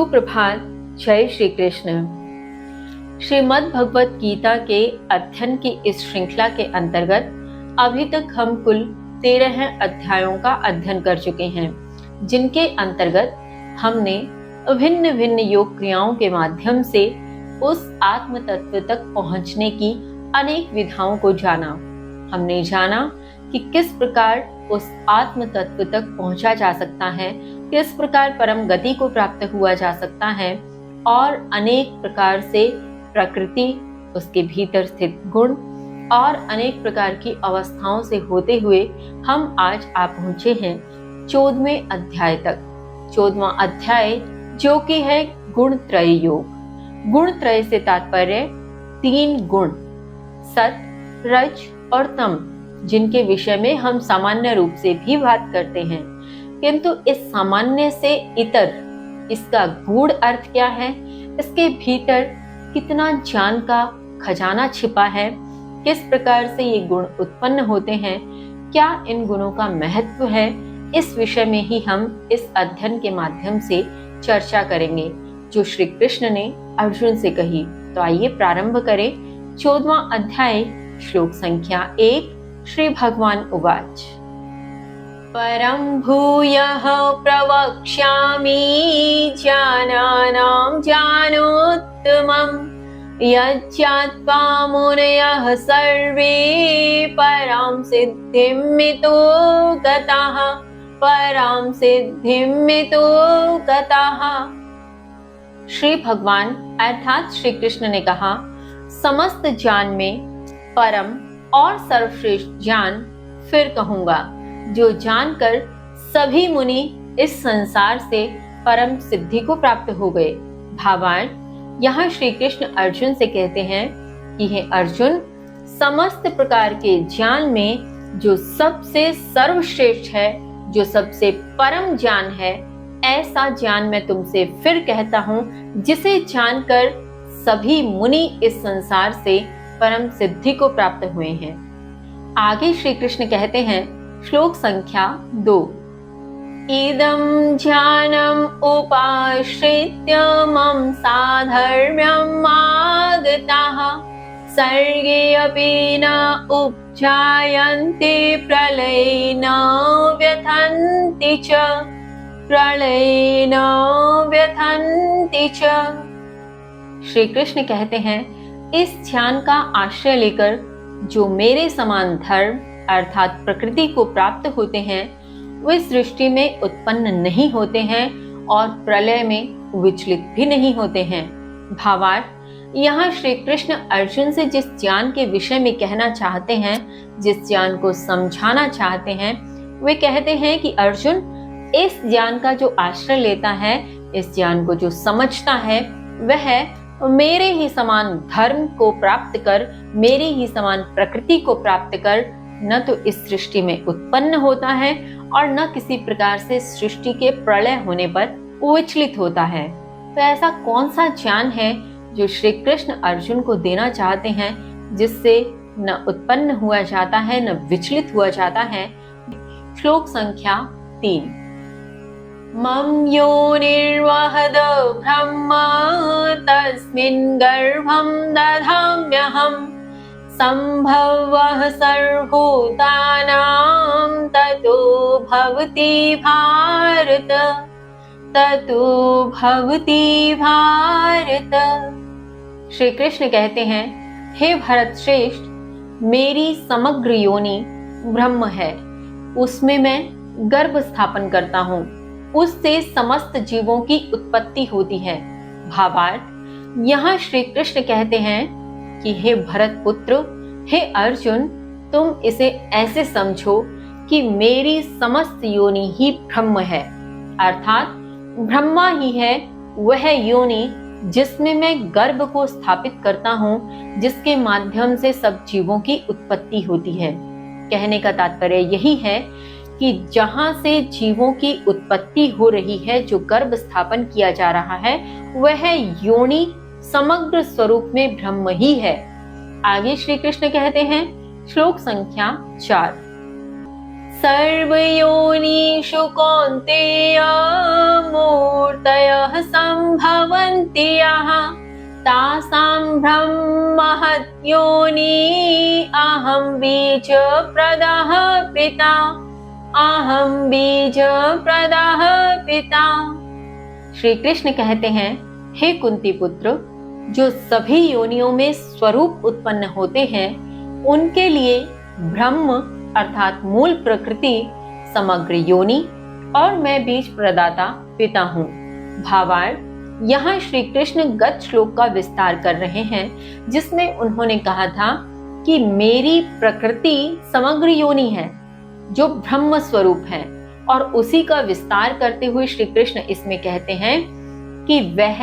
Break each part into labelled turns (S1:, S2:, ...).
S1: सुप्रभात। जय श्री कृष्ण। श्रीमद् भगवत गीता के अध्ययन की इस श्रृंखला के अंतर्गत अभी तक हम कुल 13 अध्यायों का अध्ययन कर चुके हैं, जिनके अंतर्गत हमने भिन्न भिन्न योग क्रियाओं के माध्यम से उस आत्म तत्व तक पहुंचने की अनेक विधाओं को जाना। हमने जाना कि किस प्रकार उस आत्म तत्व तक पहुंचा जा सकता है, किस प्रकार परम गति को प्राप्त हुआ जा सकता है, और अनेक प्रकार से प्रकृति, उसके भीतर स्थित गुण और अनेक प्रकार की अवस्थाओं से होते हुए हम आज आ पहुंचे हैं 14वें अध्याय तक। 14वां अध्याय जो कि है गुण त्रय योग। गुण त्रय से तात्पर्य 3 गुण, सत, रज और तम, जिनके विषय में हम सामान्य रूप से भी बात करते हैं, किंतु इस सामान्य से इतर इसका गूढ़ अर्थ क्या है, इसके भीतर कितना ज्ञान का खजाना छिपा है, किस प्रकार से ये गुण उत्पन्न होते हैं, क्या इन गुणों का महत्व है, इस विषय में ही हम इस अध्ययन के माध्यम से चर्चा करेंगे जो श्री कृष्ण ने अर्जुन से कही। तो आइए प्रारंभ करें। 14वां अध्याय, श्लोक संख्या 1। श्री भगवान उवाच। परं भूयः प्रवक्ष्यामि ज्ञानानां ज्ञानोत्तमं यज्ञात्वा मुनयः सर्वे परां सिद्धिमितो गताः, परां सिद्धिमितो गताः। श्री भगवान अर्थात श्री कृष्ण ने कहा, समस्त ज्ञान में परम और सर्वश्रेष्ठ ज्ञान फिर कहूंगा, जो जानकर सभी मुनि इस संसार से परम सिद्धि को प्राप्त हो गए। भावार्थ, यहाँ श्री कृष्ण अर्जुन से कहते हैं कि हे अर्जुन, समस्त प्रकार के ज्ञान में जो सबसे सर्वश्रेष्ठ है, जो सबसे परम ज्ञान है, ऐसा ज्ञान मैं तुमसे फिर कहता हूँ, जिसे जानकर सभी मुनि इस संसार से परम सिद्धि को प्राप्त हुए हैं। आगे श्री कृष्ण कहते हैं, श्लोक संख्या 2। इदं ज्ञानम् उपाश्रित्य मम साधर्म्यम् आगताः सर्गे अपि न उपजायन्ते प्रलये न व्यथन्ति च, प्रलये न व्यथन्ति च। श्री कृष्ण कहते हैं, इस ज्ञान का आश्रय लेकर जो मेरे समान धर्म अर्थात प्रकृति को प्राप्त होते हैं, वे सृष्टि में उत्पन्न नहीं होते हैं और प्रलय में विचलित भी नहीं होते हैं। भावार्थ, यहाँ श्री कृष्ण अर्जुन से जिस ज्ञान के विषय में कहना चाहते हैं, जिस ज्ञान को समझाना चाहते हैं, वे कहते हैं कि अर्जुन, इस ज्ञान का जो आश्रय लेता है, इस ज्ञान को जो समझता है, वह मेरे ही समान धर्म को प्राप्त कर, मेरी ही समान प्रकृति को प्राप्त कर, न तो इस सृष्टि में उत्पन्न होता है और न किसी प्रकार से सृष्टि के प्रलय होने पर विचलित होता है। तो ऐसा कौन सा ज्ञान है जो श्री कृष्ण अर्जुन को देना चाहते हैं, जिससे न उत्पन्न हुआ जाता है, न विचलित हुआ जाता है। श्लोक संख्या 3। मम योनिर्वहद ब्रह्म तस्मिन् गर्भं दधाम्यहं सम्भवः सर्वभूतानां ततो भवति भारत, ततो भवति भारत। श्री कृष्ण कहते हैं, हे भरत श्रेष्ठ, मेरी समग्र योनि ब्रह्म है, उसमें मैं गर्भ स्थापन करता हूँ, उससे समस्त जीवों की उत्पत्ति होती है। भावार्थ, यहाँ श्री कृष्ण कहते हैं कि हे भरत पुत्र, हे अर्जुन, तुम इसे ऐसे समझो कि मेरी समस्त योनि ही ब्रह्म है, अर्थात ब्रह्मा ही है वह योनि जिसमें मैं गर्भ को स्थापित करता हूँ, जिसके माध्यम से सब जीवों की उत्पत्ति होती है। कहने का तात्पर्य यही है कि जहां से जीवों की उत्पत्ति हो रही है, जो गर्भ स्थापन किया जा रहा है, वह योनि समग्र स्वरूप में ब्रह्म ही है। आगे श्री कृष्ण कहते हैं, श्लोक संख्या 4। सर्वयोनिषु कौन्तेय मूर्तयः सम्भवन्ति यः तासां ब्रह्महत्योनि अहं बीजप्रदः पिता अहं बीजप्रदः पिता। श्री कृष्ण कहते हैं, हे कुंती पुत्र, जो सभी योनियों में स्वरूप उत्पन्न होते हैं उनके लिए ब्रह्म अर्थात मूल प्रकृति समग्र योनि और मैं बीज प्रदाता पिता हूँ। भावार्थ, यहाँ श्री कृष्ण गत श्लोक का विस्तार कर रहे हैं जिसमें उन्होंने कहा था कि मेरी प्रकृति समग्र योनि है जो ब्रह्म स्वरूप है, और उसी का विस्तार करते हुए श्री कृष्ण इसमें कहते हैं कि वह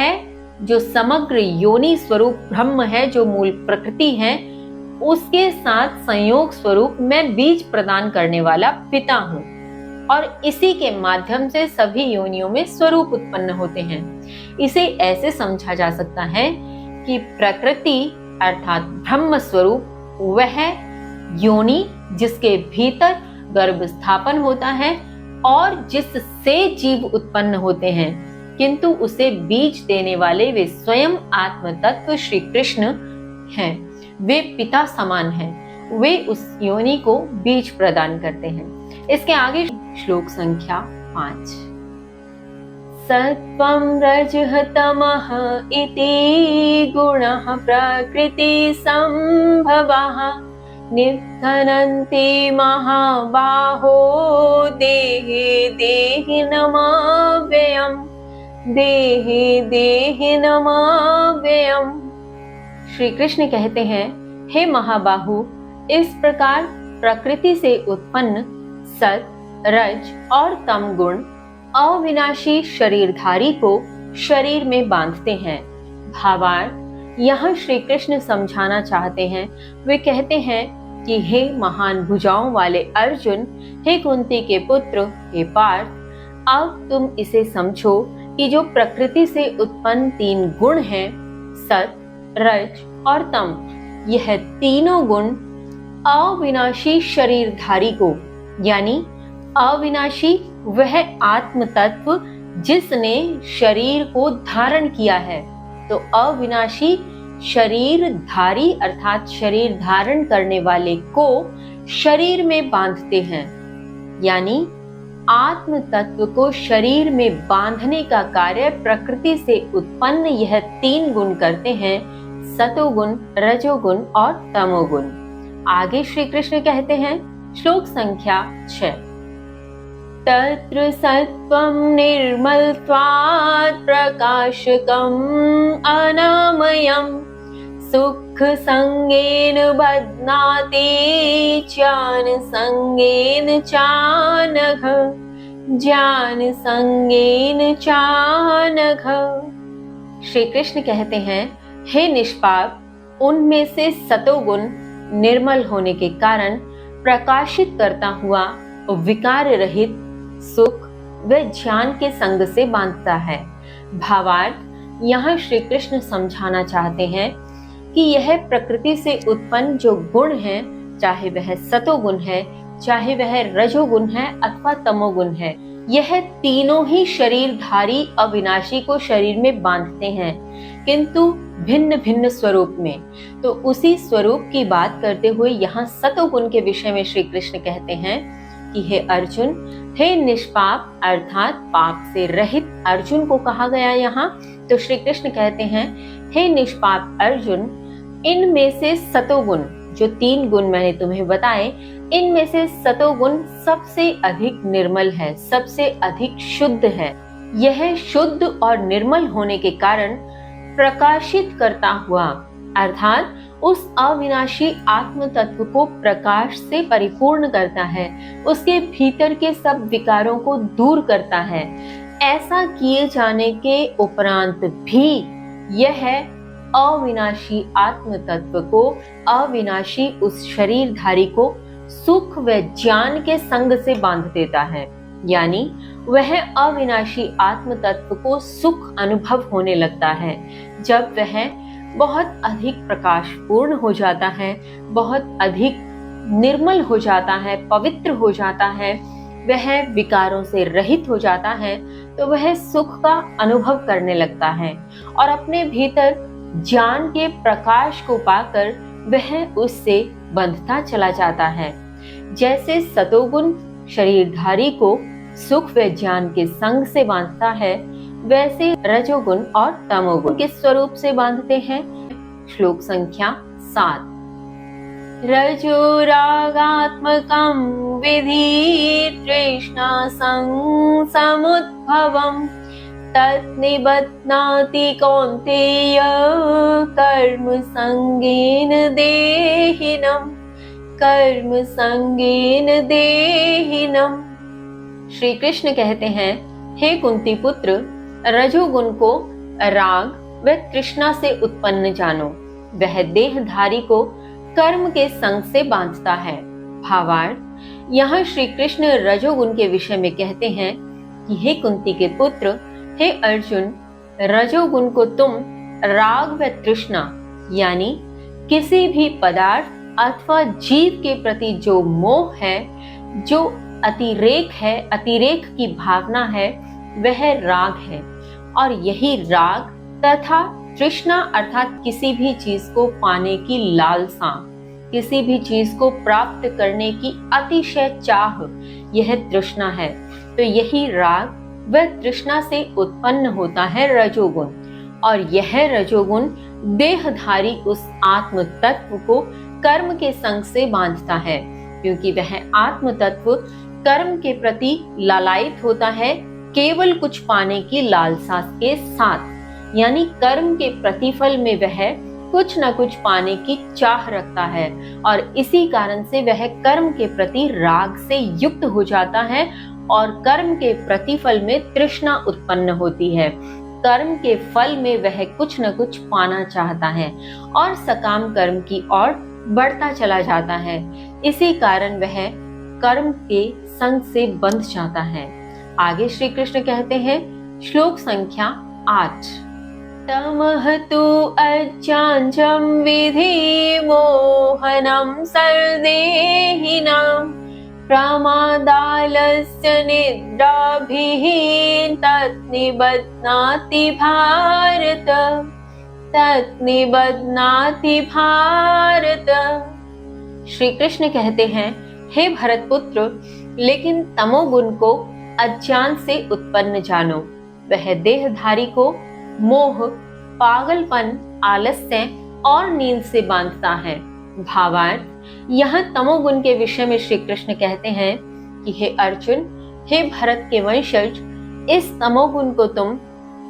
S1: जो समग्र योनि स्वरूप ब्रह्म है, जो मूल प्रकृति है, उसके साथ संयोग स्वरूप मैं बीज प्रदान करने वाला पिता हूँ, और इसी के माध्यम से सभी योनियों में स्वरूप उत्पन्न होते हैं। इसे ऐसे समझा जा सकता है कि प्रकृति अर्थात ब्रह्म स्वरूप वह योनि जिसके भीतर गर्भ स्थापन होता है और जिससे जीव उत्पन्न होते हैं, किंतु उसे बीज देने वाले वे स्वयं आत्म तत्व श्री कृष्ण हैं। वे पिता समान हैं, वे उस योनि को बीज प्रदान करते हैं। इसके आगे श्लोक संख्या 5। सत्वं रजः तमः इति गुणः प्रकृति संभवः निधनन्ति महाबाहो देहे देहि नमाव्ययम् देहे देहि नमाव्ययम्। श्री कृष्ण कहते हैं, हे महाबाहु, इस प्रकार प्रकृति से उत्पन्न सत, रज और तम गुण अविनाशी शरीरधारी को शरीर में बांधते हैं। भावार्थ, यहाँ श्री कृष्ण समझाना चाहते हैं, वे कहते हैं कि हे महान भुजाओं वाले अर्जुन, हे कुंती के पुत्र, हे पार्थ, अब तुम इसे समझो कि जो प्रकृति से उत्पन्न 3 गुण हैं, सत, रज और तम, यह तीनों गुण अविनाशी शरीरधारी को, यानी अविनाशी वह आत्म तत्व जिसने शरीर को धारण किया है, तो अविनाशी शरीरधारी अर्थात शरीर धारण करने वाले को शरीर में बांधते हैं। यानी आत्म तत्व को शरीर में बांधने का कार्य प्रकृति से उत्पन्न यह 3 गुण करते हैं, सतोगुण, रजोगुण और तमोगुण। आगे श्री कृष्ण कहते हैं, श्लोक संख्या 6। तत्र सत्वं निर्मलत्वात् प्रकाशकम् अनामयम् सुख संगेन बध्नाति ज्ञान संगेन चानघ ज्ञान संगेन चानघ। श्री कृष्ण कहते हैं, हे निष्पाप, उनमें से सतोगुण निर्मल होने के कारण प्रकाशित करता हुआ विकार रहित सुख व ज्ञान के संग से बांधता है। भावार्थ, यहाँ श्री कृष्ण समझाना चाहते हैं कि यह प्रकृति से उत्पन्न जो गुण है, चाहे वह सतोगुण है, चाहे वह रजोगुण है अथवा तमोगुण है, यह तीनों ही शरीरधारी अविनाशी को शरीर में बांधते हैं, किंतु भिन्न भिन्न स्वरूप में। तो उसी स्वरूप की बात करते हुए यहाँ सतोगुण के विषय में श्री कृष्ण कहते हैं कि हे अर्जुन, हे निष्पाप अर्थात पाप से रहित अर्जुन को कहा गया यहाँ। तो श्री कृष्ण कहते हैं, हे निष्पाप अर्जुन, इनमें से सतोगुण जो 3 गुण मैंने तुम्हें बताए, इनमें से सतोगुण सबसे अधिक निर्मल है, सबसे अधिक शुद्ध है। यह शुद्ध और निर्मल होने के कारण प्रकाशित करता हुआ अर्थात उस अविनाशी आत्म तत्व को प्रकाश से परिपूर्ण करता है, उसके भीतर के सब विकारों को दूर करता है। ऐसा किए जाने के उपरांत भी यह अविनाशी आत्म तत्व को, अविनाशी उस शरीरधारी को सुख व ज्ञान के संग से बांध देता है। यानी वह अविनाशी आत्म तत्व को सुख अनुभव होने लगता है जब वह बहुत अधिक प्रकाशपूर्ण हो जाता है, बहुत अधिक निर्मल हो जाता है, पवित्र हो जाता है, वह विकारों से रहित हो जाता है, तो वह सुख का अनुभव करने लगता है और अपने भीतर ज्ञान के प्रकाश को पाकर वह उससे बंधता चला जाता है। जैसे सतोगुण शरीरधारी को सुख व ज्ञान के संग से बांधता है, वैसे रजोगुण और तमोगुण किस स्वरूप से बांधते हैं? श्लोक संख्या 7। रजोरागात्मकं विधि तृष्णा समुद्भवम् तन्निबध्नाति कौन्तेय कर्म संगेन देहिनम्। श्री कृष्ण कहते हैं, हे कुंती पुत्र, रजोगुण को राग व तृष्णा से उत्पन्न जानो। वह देहधारी को कर्म के संग से बांधता है। भावार्थ, यहाँ श्री कृष्ण रजोगुण के विषय में कहते हैं कि हे कुंती के पुत्र, हे अर्जुन, रजोगुण को तुम राग व तृष्णा यानी किसी भी पदार्थ अथवा जीव के प्रति जो मोह है, जो अतिरेक है, अतिरेक की भावना है, वह राग है। और यही राग तथा तृष्णा अर्थात किसी भी चीज को पाने की लालसा, किसी भी चीज को प्राप्त करने की अतिशय चाह, यह तृष्णा है। तो यही राग व तृष्णा से उत्पन्न होता है रजोगुण, और यह रजोगुण देहधारी उस आत्म तत्व को कर्म के संग से बांधता है, क्योंकि वह आत्म तत्व कर्म के प्रति लालायित होता है केवल कुछ पाने की लालसा के साथ, यानी कर्म के प्रतिफल में वह कुछ न कुछ पाने की चाह रखता है, और इसी कारण से वह कर्म के प्रति राग से युक्त हो जाता है और कर्म के प्रतिफल में तृष्णा उत्पन्न होती है। कर्म के फल में वह कुछ न कुछ पाना चाहता है और सकाम कर्म की ओर बढ़ता चला जाता है। इसी कारण वह कर्म के संग से बंध जाता है। आगे श्री कृष्ण कहते हैं, श्लोक संख्या 8। तमः तु अज्ञानजं विधि मोहनं सर्वदेहिनां प्रमादालस्य निद्राभिः तन्निबध्नाति भारत। श्री कृष्ण कहते हैं, हे भरतपुत्र, लेकिन तमोगुण को अज्ञान से उत्पन्न जानो। वह देहधारी को मोह, पागलपन, आलस्य और नींद से बांधता है। भावार्थ, यह तमोगुण के विषय में श्री कृष्ण कहते हैं कि हे अर्जुन, हे भरत के वंशज, इस तमोगुण को तुम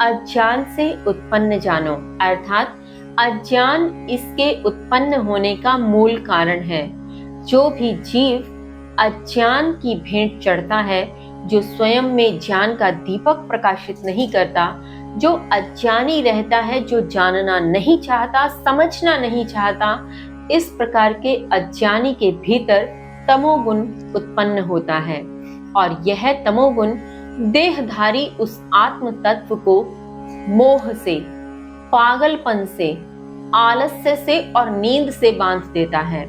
S1: अज्ञान से उत्पन्न जानो, अर्थात अज्ञान इसके उत्पन्न होने का मूल कारण है। जो भी जीव अज्ञान की भेंट चढ़ता है, जो स्वयं में ज्ञान का दीपक प्रकाशित नहीं करता, जो अज्ञानी रहता है, जो जानना नहीं चाहता, समझना नहीं चाहता, इस प्रकार के अज्ञानी के भीतर तमोगुण उत्पन्न होता है। और यह तमोगुण देहधारी उस आत्म तत्व को मोह से, पागलपन से, आलस्य से और नींद से बांध देता है।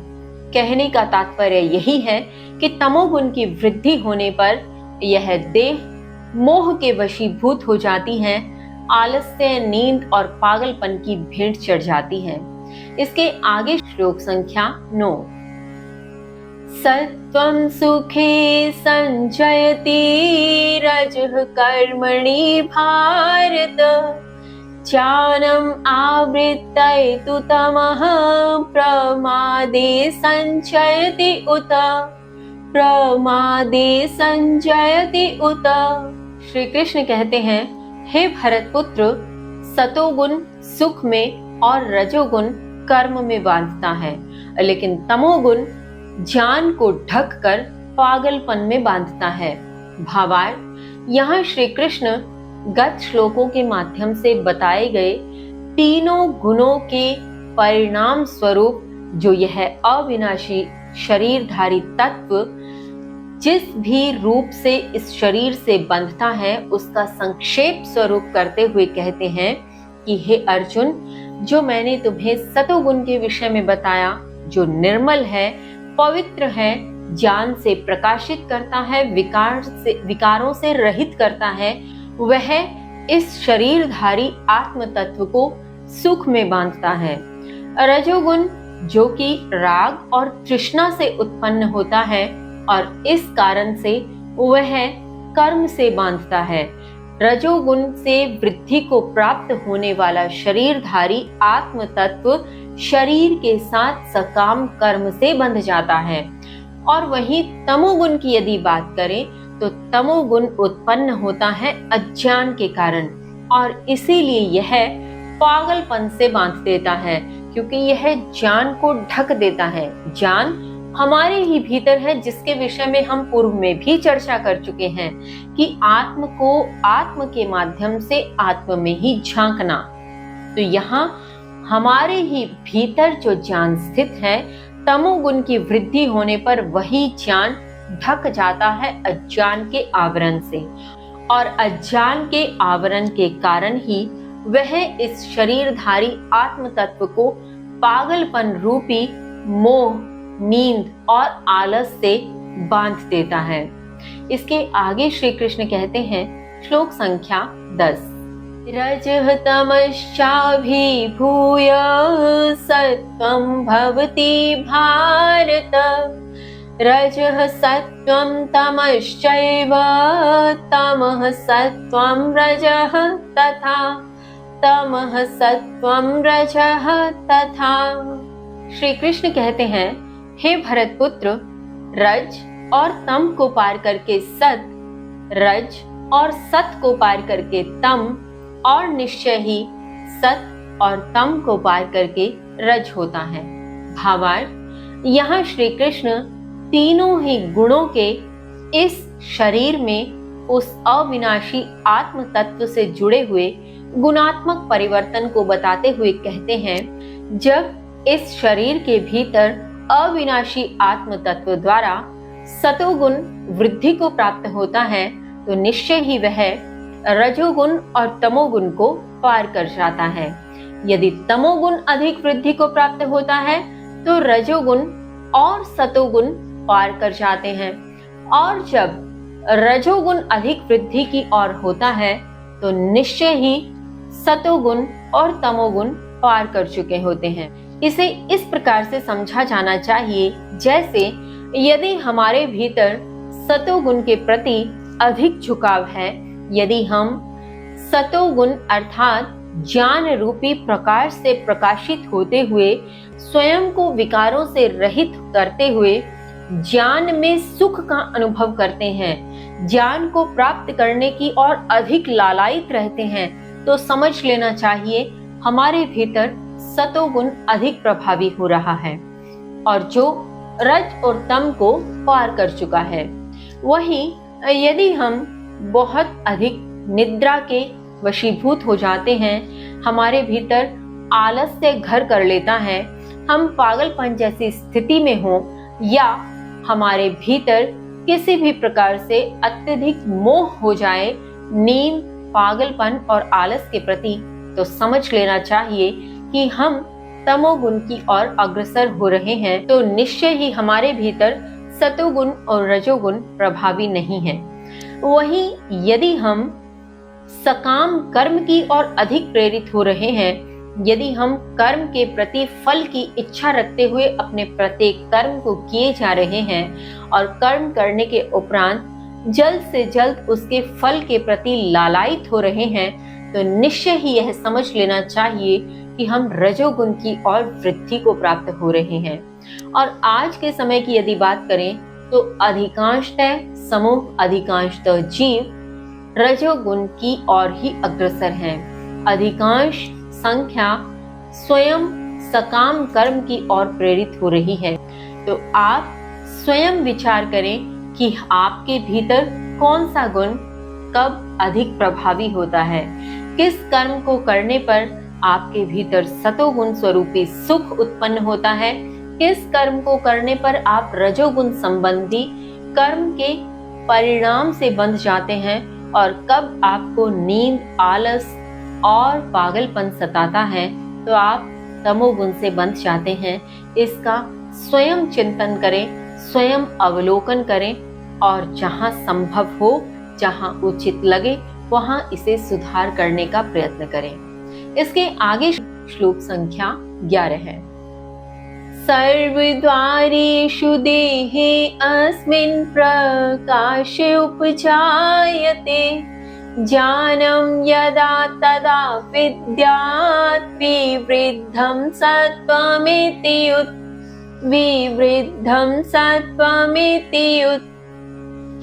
S1: कहने का तात्पर्य यही है कि तमोगुण की वृद्धि होने पर यह देह मोह के वशीभूत हो जाती है, आलस्य, नींद और पागलपन की भेंट चढ़ जाती है। इसके आगे श्लोक संख्या 9। सत्वं सुखे संजयति रजः कर्मणि भारत ज्ञानम् आवृत्तयतु तमः प्रमादे संजयति उत। श्री कृष्ण कहते हैं, हे भरतपुत्र, सतोगुण सुख में और रजोगुण कर्म में बांधता है, लेकिन तमोगुण ज्ञान को ढककर पागलपन में बांधता है। भावार्थ, यहाँ श्री कृष्ण गत श्लोकों के माध्यम से बताए गए तीनों गुणों के परिणाम स्वरूप जो यह अविनाशी शरीरधारी तत्व जिस भी रूप से इस शरीर से बंधता है, उसका संक्षेप स्वरूप करते हुए कहते हैं कि हे अर्जुन, जो मैंने तुम्हें सतोगुण के विषय में बताया, जो निर्मल है, पवित्र है, ज्ञान से प्रकाशित करता है, विकारों से रहित करता है, वह इस शरीरधारी आत्म तत्व को सुख में बांधता है। रजोगुण जो कि राग और तृष्णा से उत्पन्न होता है और इस कारण से वह कर्म से बांधता है। रजोगुण से वृद्धि को प्राप्त होने वाला शरीरधारी आत्म तत्व शरीर के साथ सकाम कर्म से बंध जाता है। और वहीं तमोगुण की यदि बात करें तो तमोगुण उत्पन्न होता है अज्ञान के कारण, और इसीलिए यह पागलपन से बांध देता है, क्योंकि यह ज्ञान को ढक देता है। ज्ञान हमारे ही भीतर है, जिसके विषय में हम पूर्व में भी चर्चा कर चुके हैं कि आत्म को आत्म के माध्यम से आत्म में ही झांकना। तो यहाँ हमारे ही भीतर जो ज्ञान स्थित है, तमोगुण की वृद्धि होने पर वही ज्ञान ढक जाता है अज्ञान के आवरण से, और अज्ञान के आवरण के कारण ही वह इस शरीरधारी आत्म तत्व को पागलपन रूपी मोह, नींद और आलस से बांध देता है। इसके आगे श्री कृष्ण कहते हैं, श्लोक संख्या 10, रजः तमश्चाभिभूय सत्त्वं भवति भारत, रजः सत्त्वं तमश्चैव तमः सत्त्वं रजः तथा तमः सत्त्वं रजः तथा। श्री कृष्ण कहते हैं, हे भरतपुत्र, रज और तम को पार करके सत, रज और सत को पार करके तम, और निश्चय ही सत और तम को पार करके रज होता है। भावार्थ, यहाँ श्री कृष्ण तीनों ही गुणों के इस शरीर में उस अविनाशी आत्म तत्व से जुड़े हुए गुणात्मक परिवर्तन को बताते हुए कहते हैं, जब इस शरीर के भीतर अविनाशी आत्म तत्व द्वारा सतोगुण वृद्धि को प्राप्त होता है तो निश्चय ही वह रजोगुण और तमोगुण को पार कर जाता है। यदि तमोगुण अधिक वृद्धि को प्राप्त होता है तो रजोगुण और सतोगुण पार कर जाते हैं, और जब रजोगुण अधिक वृद्धि की ओर होता है तो निश्चय ही सतोगुण और तमोगुण पार कर चुके होते हैं। इसे इस प्रकार से समझा जाना चाहिए, जैसे यदि हमारे भीतर सतोगुण के प्रति अधिक झुकाव है, यदि हम सतोगुण अर्थात ज्ञान रूपी प्रकाश से प्रकाशित होते हुए स्वयं को विकारों से रहित करते हुए ज्ञान में सुख का अनुभव करते हैं, ज्ञान को प्राप्त करने की और अधिक लालायित रहते हैं, तो समझ लेना चाहिए हमारे भीतर सतोगुण अधिक प्रभावी हो रहा है और जो रज और तम को पार कर चुका है। वहीं यदि हम बहुत अधिक निद्रा के वशीभूत हो जाते हैं, हमारे भीतर आलस्य घर कर लेता है, हम पागलपन जैसी स्थिति में हो, या हमारे भीतर किसी भी प्रकार से अत्यधिक मोह हो जाए नींद, पागलपन और आलस के प्रति, तो समझ लेना चाहिए कि हम तमोगुण की ओर अग्रसर हो रहे हैं, तो निश्चय ही हमारे भीतर सतोगुण और रजोगुण प्रभावी नहीं है। वहीं यदि हम सकाम कर्म की ओर अधिक प्रेरित हो रहे हैं, यदि हम कर्म के प्रति फल की इच्छा रखते हुए अपने प्रत्येक कर्म को किए जा रहे हैं और कर्म करने के उपरांत जल्द से जल्द उसके फल के प्रति लालायित हो रहे हैं, तो निश्चय ही यह समझ लेना चाहिए कि हम रजोगुण की ओर वृद्धि को प्राप्त हो रहे हैं। और आज के समय की यदि बात करें तो अधिकांशतः समूह, अधिकांशतः जीव रजोगुण की ओर ही अग्रसर हैं। अधिकांश संख्या स्वयं सकाम कर्म की ओर प्रेरित हो रही है। तो आप स्वयं विचार करें कि आपके भीतर कौन सा गुण कब अधिक प्रभावी होता है, किस कर्म को करने पर आपके भीतर सतोगुण स्वरूपी सुख उत्पन्न होता है, किस कर्म को करने पर आप रजोगुण संबंधी कर्म के परिणाम से बंध जाते हैं, और कब आपको नींद, आलस और पागलपन सताता है तो आप तमोगुण से बंध जाते हैं। इसका स्वयं चिंतन करें, स्वयं अवलोकन करें और जहां संभव हो, जहां उचित लगे, वहां इसे सुधार करने का प्रयत्न करें। इसके आगे श्लोक संख्या 11 है। सर्वद्वारेषु देहे अस्मिन् प्रकाश उपजायते, ज्ञानं यदा तदा विद्यात् विवृद्धं सत्त्वमिति युत।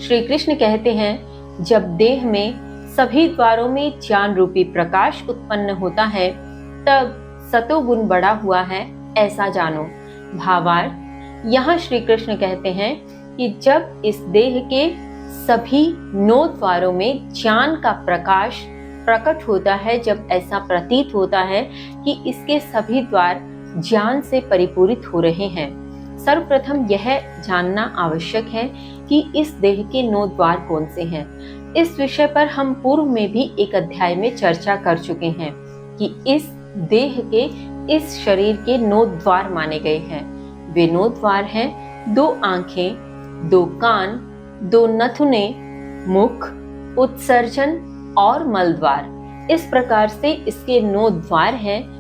S1: श्री कृष्ण कहते हैं, जब देह में सभी द्वारों में ज्ञान रूपी प्रकाश उत्पन्न होता है, तब सतोगुण बढ़ा हुआ है, ऐसा जानो। भावार्थ, यहाँ श्री कृष्ण कहते हैं कि जब इस देह के सभी 9 द्वारों में ज्ञान का प्रकाश प्रकट होता है, जब ऐसा प्रतीत होता है कि इसके सभी द्वार ज्ञान से परिपूरित हो रहे हैं, सर्वप्रथम यह जानना आवश्यक है कि इस देह के 9 द्वार कौन से हैं। इस विषय पर हम पूर्व में भी एक अध्याय में चर्चा कर चुके हैं कि इस देह के, इस शरीर के 9 द्वार माने गए हैं। वे 9 द्वार हैं: 2 आंखें, 2 कान, 2 नथुने, मुख, उत्सर्जन और मल द्वार। इस प्रकार से इसके 9 द्वार हैं,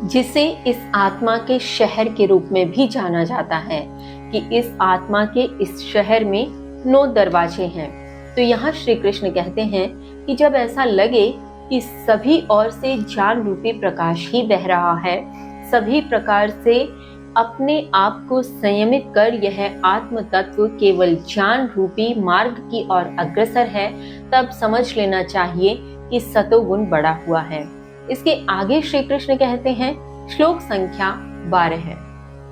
S1: जिसे इस आत्मा के शहर के रूप में भी जाना जाता है कि इस आत्मा के इस शहर में 9 दरवाजे हैं। तो यहाँ श्री कृष्ण कहते हैं कि जब ऐसा लगे कि सभी ओर से ज्ञान रूपी प्रकाश ही बह रहा है, सभी प्रकार से अपने आप को संयमित कर यह आत्म तत्व केवल ज्ञान रूपी मार्ग की ओर अग्रसर है, तब समझ लेना चाहिए कि सतोगुण बढ़ा हुआ है। इसके आगे श्री कृष्ण कहते हैं, श्लोक संख्या 12 है।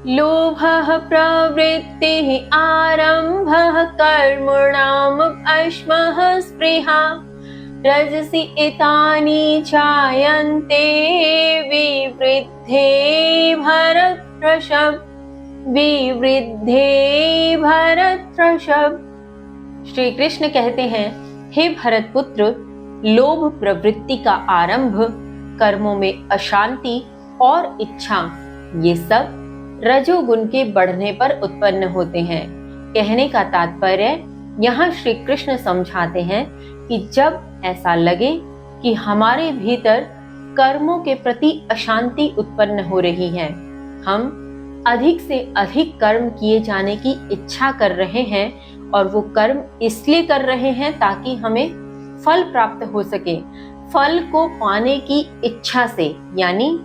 S1: लोभः प्रवृत्तिः आरम्भः कर्मणाम् अश्मः स्पृहा, रजसि एतानि जायन्ते विवृद्धे भरतर्षभ। श्री कृष्ण कहते हैं, हे भरतपुत्र, लोभ प्रवृत्ति का आरंभ, कर्मों में अशांति और इच्छा, ये सब रजोगुण के बढ़ने पर उत्पन्न होते हैं। कहने का तात्पर्य यहाँ श्री कृष्ण समझाते हैं कि जब ऐसा लगे कि हमारे भीतर कर्मों के प्रति अशांति उत्पन्न हो रही है, हम अधिक से अधिक कर्म किए जाने की इच्छा कर रहे हैं और वो कर्म इसलिए कर रहे हैं ताकि हमें फल प्राप्त हो सके, फल को पाने की इच्छा से, यानी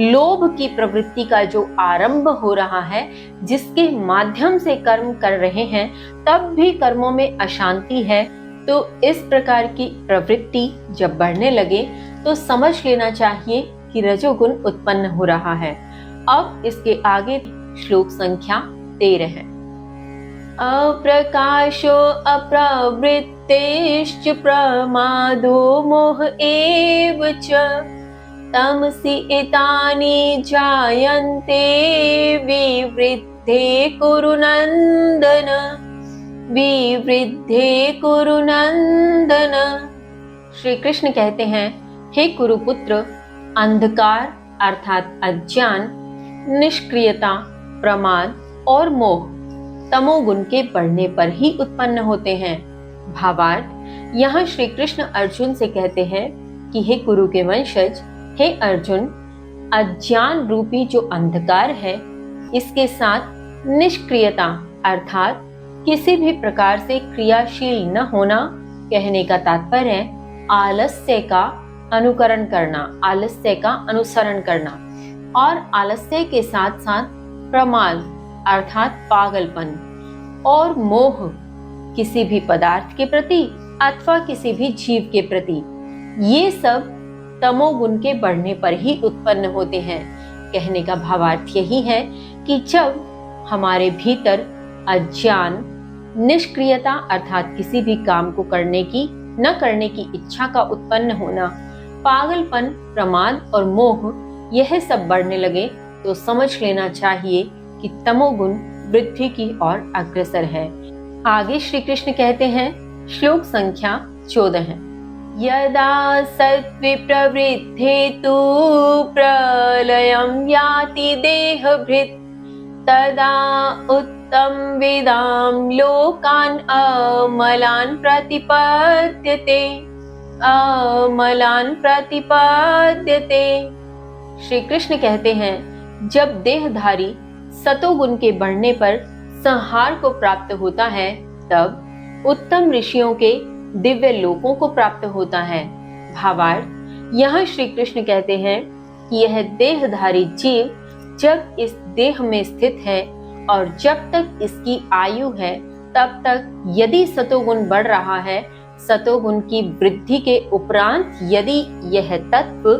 S1: लोभ की प्रवृत्ति का जो आरंभ हो रहा है, जिसके माध्यम से कर्म कर रहे हैं, तब भी कर्मों में अशांति है। तो इस प्रकार की प्रवृत्ति जब बढ़ने लगे तो समझ लेना चाहिए कि रजोगुण उत्पन्न हो रहा है। अब इसके आगे श्लोक संख्या 13 है। अप्रकाशो अप्रवृत्तिश्च प्रमादो मोह एव च, तमसि एतानि जायन्ते विवृद्धे कुरु नंदन। श्री कृष्ण कहते हैं, हे कुरुपुत्र, अंधकार अर्थात अज्ञान, निष्क्रियता, प्रमाद और मोह तमोगुण के बढ़ने पर ही उत्पन्न होते हैं। भावार्थ, यहाँ श्री कृष्ण अर्जुन से कहते हैं कि हे कुरु के वंशज, हे अर्जुन, अज्ञान रूपी जो अंधकार है, इसके साथ निष्क्रियता अर्थात किसी भी प्रकार से क्रियाशील न होना, कहने का तात्पर्य आलस्य का अनुकरण करना, आलस्य का अनुसरण करना, और आलस्य के साथ साथ प्रमाद अर्थात पागलपन और मोह किसी भी पदार्थ के प्रति अथवा किसी भी जीव के प्रति, ये सब तमोगुण के बढ़ने पर ही उत्पन्न होते हैं। कहने का भावार्थ यही है कि जब हमारे भीतर अज्ञान, निष्क्रियता अर्थात किसी भी काम को न करने की इच्छा का उत्पन्न होना, पागलपन, प्रमाद और मोह, यह सब बढ़ने लगे तो समझ लेना चाहिए कि तमोगुण वृद्धि की ओर अग्रसर है। आगे श्री कृष्ण कहते हैं, श्लोक संख्या 14 है। यदा सत्त्वे प्रवृद्धे तु प्रलयं याति देहभृत्, तदा उत्तम विदाम लोकान अमलान प्रतिपद्यते, अमलान प्रतिपद्यते। श्री कृष्ण कहते हैं, जब देहधारी सतोगुण के बढ़ने पर संहार को प्राप्त होता है, तब उत्तम ऋषियों के दिव्य लोकों को प्राप्त होता है। भावार्थ, यहाँ श्री कृष्ण कहते हैं कि यह देहधारी जीव जब इस देह में स्थित है और जब तक इसकी आयु है, तब तक यदि सतोगुण बढ़ रहा है, सतोगुण की वृद्धि के उपरांत यदि यह तत्व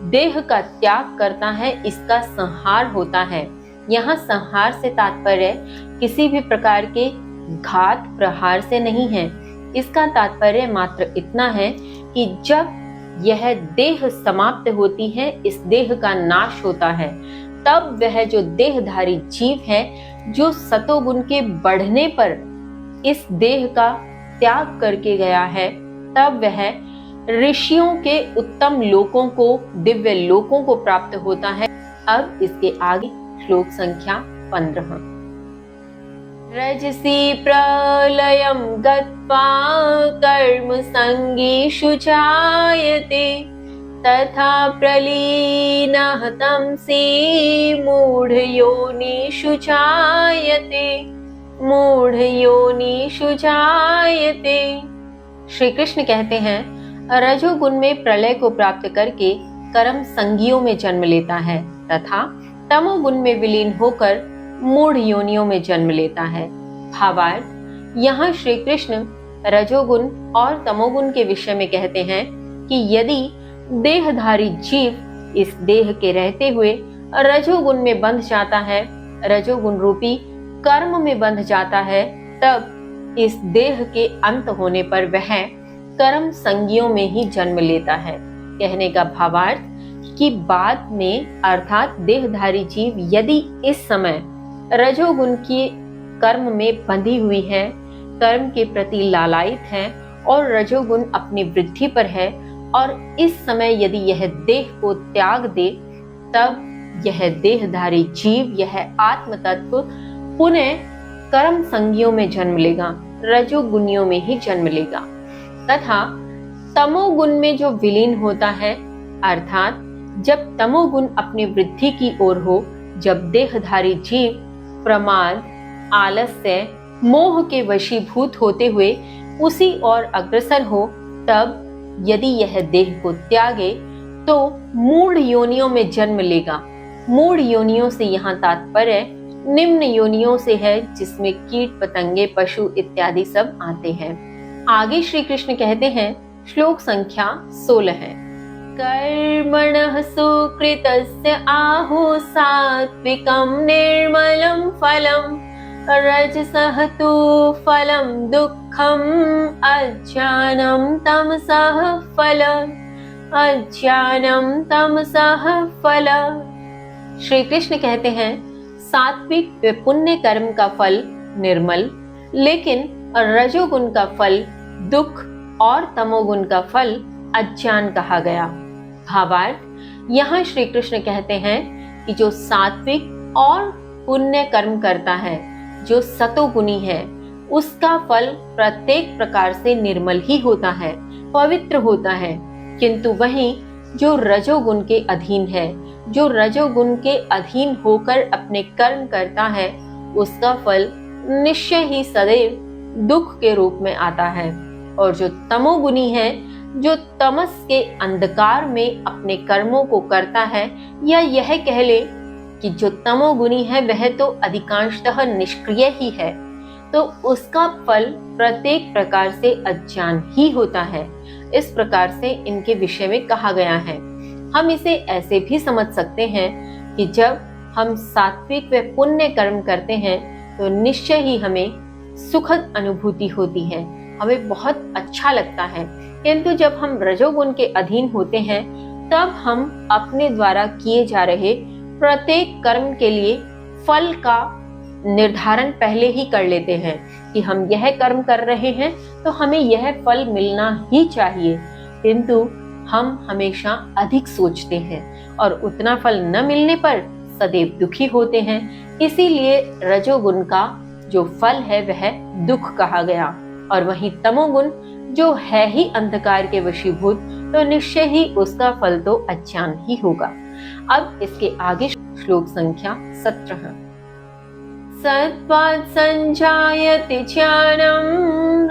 S1: देह का त्याग करता है, इसका संहार होता है। यहाँ संहार से तात्पर्य किसी भी प्रकार के घात प्रहार से नहीं है। इसका तात्पर्य मात्र इतना है कि जब यह देह समाप्त होती है, इस देह का नाश होता है, तब वह जो देहधारी जीव है, जो सतोगुण के बढ़ने पर इस देह का त्याग करके गया है, तब वह ऋषियों के उत्तम लोकों को, दिव्य लोकों को प्राप्त होता है। अब इसके आगे श्लोक संख्या 15। रजसी प्रलयं गत्वा कर्म संगीषु जायते, तथा प्रलीनः तमसि मूढ़योनिषु जायते, मूढ़योनिषु जायते। श्री कृष्ण कहते हैं, रजोगुण में प्रलय को प्राप्त करके कर्म संगियों में जन्म लेता है तथा तमोगुण में विलीन होकर मूढ़ योनियों में जन्म लेता है। भावार्थ, यहाँ श्री कृष्ण रजोगुण और तमोगुण के विषय में कहते हैं कि यदि देहधारी जीव इस देह के रहते हुए रजोगुण में बंध जाता है, रजोगुण रूपी कर्म में बंध जाता है, तब इस देह के अंत होने पर वह कर्म संगियों में ही जन्म लेता है। कहने का भावार्थ कि बाद में अर्थात देहधारी जीव यदि इस समय रजोगुण की कर्म में बंधी हुई है, कर्म के प्रति लालायित है और रजोगुण अपनी वृद्धि पर है, और इस समय यदि यह देह को त्याग दे, तब यह देहधारी जीव, यह आत्म तत्व पुनः कर्म संगियों में जन्म लेगा, रजोगुणियों में ही जन्म लेगा। तथा तमोगुण में जो विलीन होता है, अर्थात जब तमोगुण अपनी वृद्धि की ओर हो, जब देहधारी जीव प्रमाद, आलस्य, मोह के वशीभूत होते हुए उसी ओर अग्रसर हो, तब यदि यह देह को त्यागे तो मूढ़ योनियों में जन्म लेगा। मूढ़ योनियों से यहाँ तात्पर्य निम्न योनियों से है, जिसमें कीट पतंगे, पशु इत्यादि सब आते हैं। आगे श्री कृष्ण कहते हैं, श्लोक संख्या 16 है, कर्मणः सुकृतस्य आहु सात्विकं निर्मलं फलम्, रजसः तु फलं दुःखम्, अज्ञानं तमसः फलम्, अज्ञानं तमसः फलम्। श्री कृष्ण कहते हैं, सात्विक व पुण्य कर्म का फल निर्मल, लेकिन रजोगुण का फल दुख और तमोगुण का फल अज्ञान कहा गया। भावार्थ, यहाँ श्री कृष्ण कहते हैं कि जो सात्विक और पुण्य कर्म करता है, जो सतोगुणी है, उसका फल प्रत्येक प्रकार से निर्मल ही होता है, पवित्र होता है। किंतु वहीं जो रजोगुण के अधीन है, जो रजोगुण के अधीन होकर अपने कर्म करता है, उसका फल निश्चय ही सदैव दुख के रूप में आता है। और जो तमोगुणी है, जो तमस के अंधकार में अपने कर्मों को करता है, या यह कह ले कि जो तमोगुणी है वह तो अधिकांशतः निष्क्रिय ही है, तो उसका फल प्रत्येक प्रकार से अज्ञान ही होता है। इस प्रकार से इनके विषय में कहा गया है। हम इसे ऐसे भी समझ सकते हैं कि जब हम सात्विक व पुण्य कर्म करते हैं तो निश्चय ही हमें सुखद अनुभूति होती है, हमें बहुत अच्छा लगता है। किंतु जब हम रजोगुण के अधीन होते हैं, तब हम अपने द्वारा किए जा रहे प्रत्येक कर्म के लिए फल का निर्धारण पहले ही कर लेते हैं कि हम यह कर्म कर रहे हैं तो हमें यह फल मिलना ही चाहिए। किंतु हम हमेशा अधिक सोचते हैं और उतना फल न मिलने पर सदैव दुखी होते हैं, इसीलिए रजोगुण का जो फल है वह दुख कहा गया। और वहीं तमोगुण जो है ही अंधकार के वशीभूत, तो निश्चय ही उसका फल तो अज्ञान ही होगा। अब इसके आगे श्लोक संख्या 17। सत्त्वात् संजायते ज्ञानं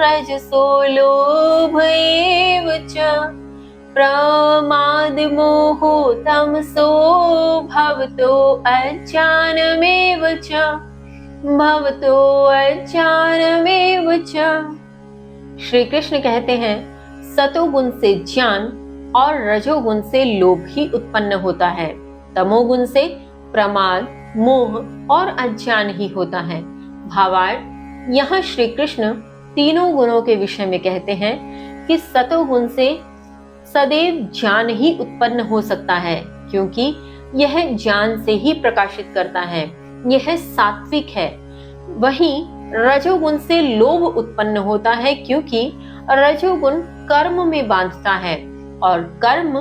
S1: रजसो लोभ एव च प्रमाद मोहो तमसो भवतो अज्ञानमेव च। श्री कृष्ण कहते हैं, सतोगुण से ज्ञान और रजोगुण से लोभ ही उत्पन्न होता है, तमोगुण से प्रमाद, मोह और अज्ञान ही होता है। भावार्थ, यहाँ श्री कृष्ण तीनों गुणों के विषय में कहते हैं कि सतोगुण से सदैव ज्ञान ही उत्पन्न हो सकता है, क्योंकि यह ज्ञान से ही प्रकाशित करता है, यह सात्विक है। वहीं रजोगुण से लोभ उत्पन्न होता है, क्योंकि रजोगुण कर्म में बांधता है और कर्म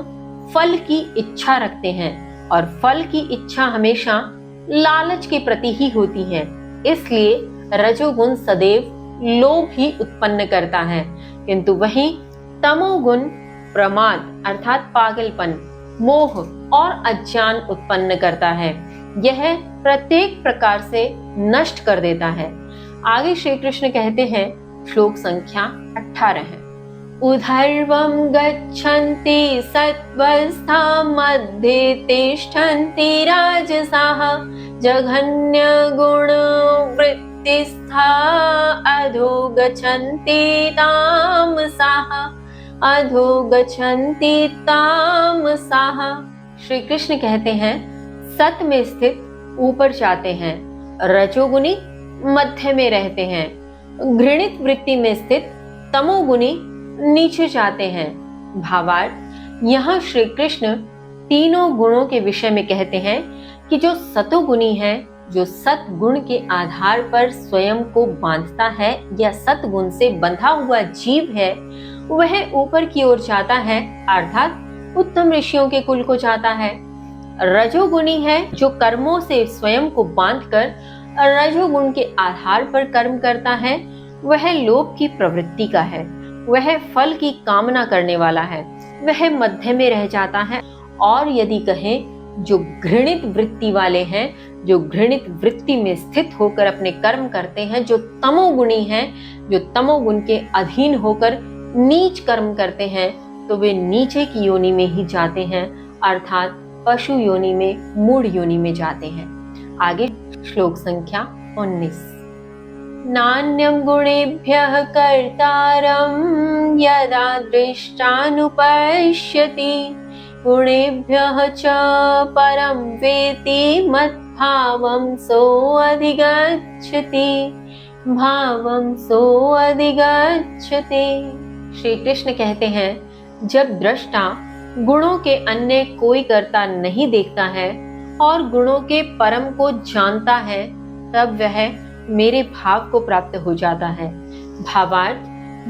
S1: फल की इच्छा रखते हैं, और फल की इच्छा हमेशा लालच के प्रति ही होती है। इसलिए रजोगुण सदैव लोभ ही उत्पन्न करता है, किंतु वहीं तमोगुण प्रमाद अर्थात पागलपन, मोह और अज्ञान उत्पन्न करता है। यह प्रत्येक प्रकार से नष्ट कर देता है। आगे श्री कृष्ण कहते हैं, श्लोक संख्या 18 है, उधर्वं गच्छन्ति सत्त्वस्था मध्ये तिष्ठन्ति राजसाः जघन्य गुण वृत्तिस्था अधो गच्छन्ति तामसाः। श्री कृष्ण कहते हैं, सत में स्थित ऊपर जाते हैं, रजोगुणी मध्य में रहते हैं, घृणित वृत्ति में स्थित तमोगुणी नीचे जाते हैं। भावार्थ, यहाँ श्री कृष्ण तीनों गुणों के विषय में कहते हैं कि जो सतोगुणी है, जो सतगुण के आधार पर स्वयं को बांधता है या सतगुण से बंधा हुआ जीव है, वह ऊपर की ओर जाता है, अर्थात उत्तम ऋषियों के कुल को जाता है। रजोगुणी है जो कर्मों से स्वयं को बांधकर रजोगुण के आधार पर कर्म करता है, वह लोभ की प्रवृत्ति का है, वह फल की कामना करने वाला है, वह मध्य में रह जाता है। और यदि कहें जो घृणित वृत्ति वाले हैं, जो घृणित वृत्ति में स्थित होकर अपने कर्म करते हैं, जो तमोगुणी हैं, जो तमोगुण के अधीन होकर नीच कर्म करते हैं, तो वे नीचे की योनि में ही जाते हैं, अर्थात पशु योनि में, मूढ़ योनि में जाते हैं। आगे श्लोक संख्या 19, नान्यं गुणेभ्यः कर्तारं यदा दृष्टानुपश्यति गुणेभ्यः च परं वेति मद्भावं सोऽधिगच्छति। श्री कृष्ण कहते हैं, जब दृष्टा गुणों के अन्य कोई कर्ता नहीं देखता है और गुणों के परम को जानता है, तब वह मेरे भाव को प्राप्त हो जाता है। भावार्थ,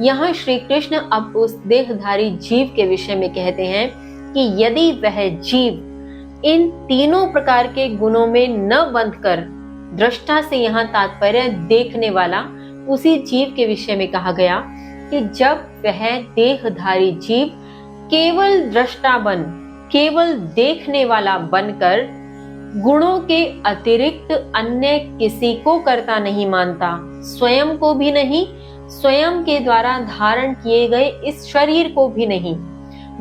S1: यहाँ श्री कृष्ण अब उस देहधारी जीव के विषय में कहते हैं कि यदि वह जीव इन तीनों प्रकार के गुणों में न बंधकर, दृष्टा से यहाँ तात्पर्य देखने वाला, उसी जीव के विषय में कहा गया कि जब वह देहधारी जीव केवल दृष्टा बन, केवल देखने वाला बनकर गुणों के अतिरिक्त अन्य किसी को कर्ता नहीं मानता, स्वयं को भी नहीं, स्वयं के द्वारा धारण किए गए इस शरीर को भी नहीं,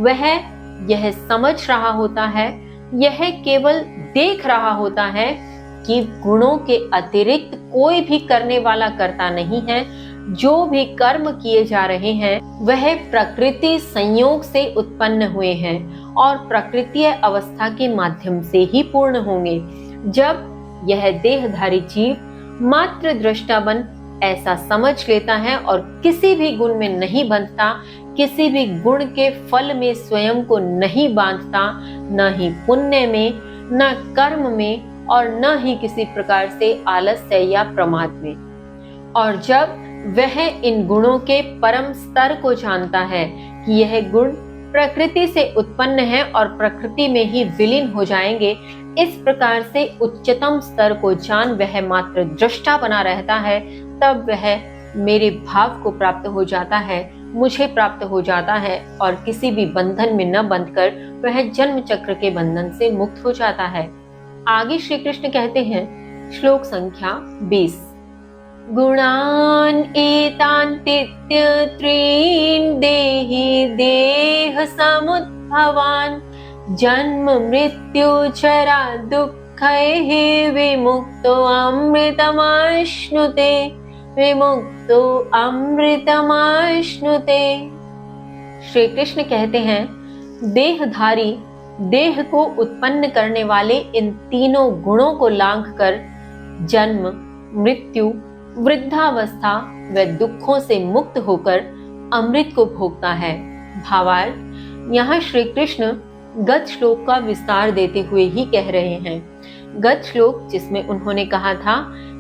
S1: वह यह समझ रहा होता है, यह केवल देख रहा होता है कि गुणों के अतिरिक्त कोई भी करने वाला कर्ता नहीं है। जो भी कर्म किए जा रहे हैं वह प्रकृति संयोग से उत्पन्न हुए हैं और प्रकृतीय अवस्था के माध्यम से ही पूर्ण होंगे। जब यह देहधारी जीव मात्र दृष्टा बन ऐसा समझ लेता है और किसी भी गुण में नहीं बंधता, किसी भी गुण के फल में स्वयं को नहीं बांधता, न ही पुण्य में, न कर्म में, और न ही किसी प्रकार से आलस्य या प्रमाद में। और जब वह इन गुणों के परम स्तर को जानता है कि यह गुण प्रकृति से उत्पन्न है और प्रकृति में ही विलीन हो जाएंगे, इस प्रकार से उच्चतम स्तर को जान वह मात्र दृष्टा बना रहता है, तब वह मेरे भाव को प्राप्त हो जाता है, मुझे प्राप्त हो जाता है और किसी भी बंधन में न बंधकर वह जन्म चक्र के बंधन से मुक्त हो जाता है। आगे श्री कृष्ण कहते हैं, श्लोक संख्या 20, गुणान एतान तीत्य त्रीन देहि देह समुद्भवान जन्म मृत्यु चरा दुःखैः विमुक्तो अमृतमाश्नुते विमुक्तो अमृतमाश्नुते। श्री कृष्ण कहते हैं, देहधारी देह को उत्पन्न करने वाले इन तीनों गुणों को लांघकर जन्म मृत्यु वृद्धावस्था व दुखों से मुक्त होकर अमृत को भोगता है। भावार्थ, यहाँ श्री कृष्ण गत श्लोक का विस्तार देते हुए ही कह रहे हैं। गत श्लोक जिसमें उन्होंने कहा था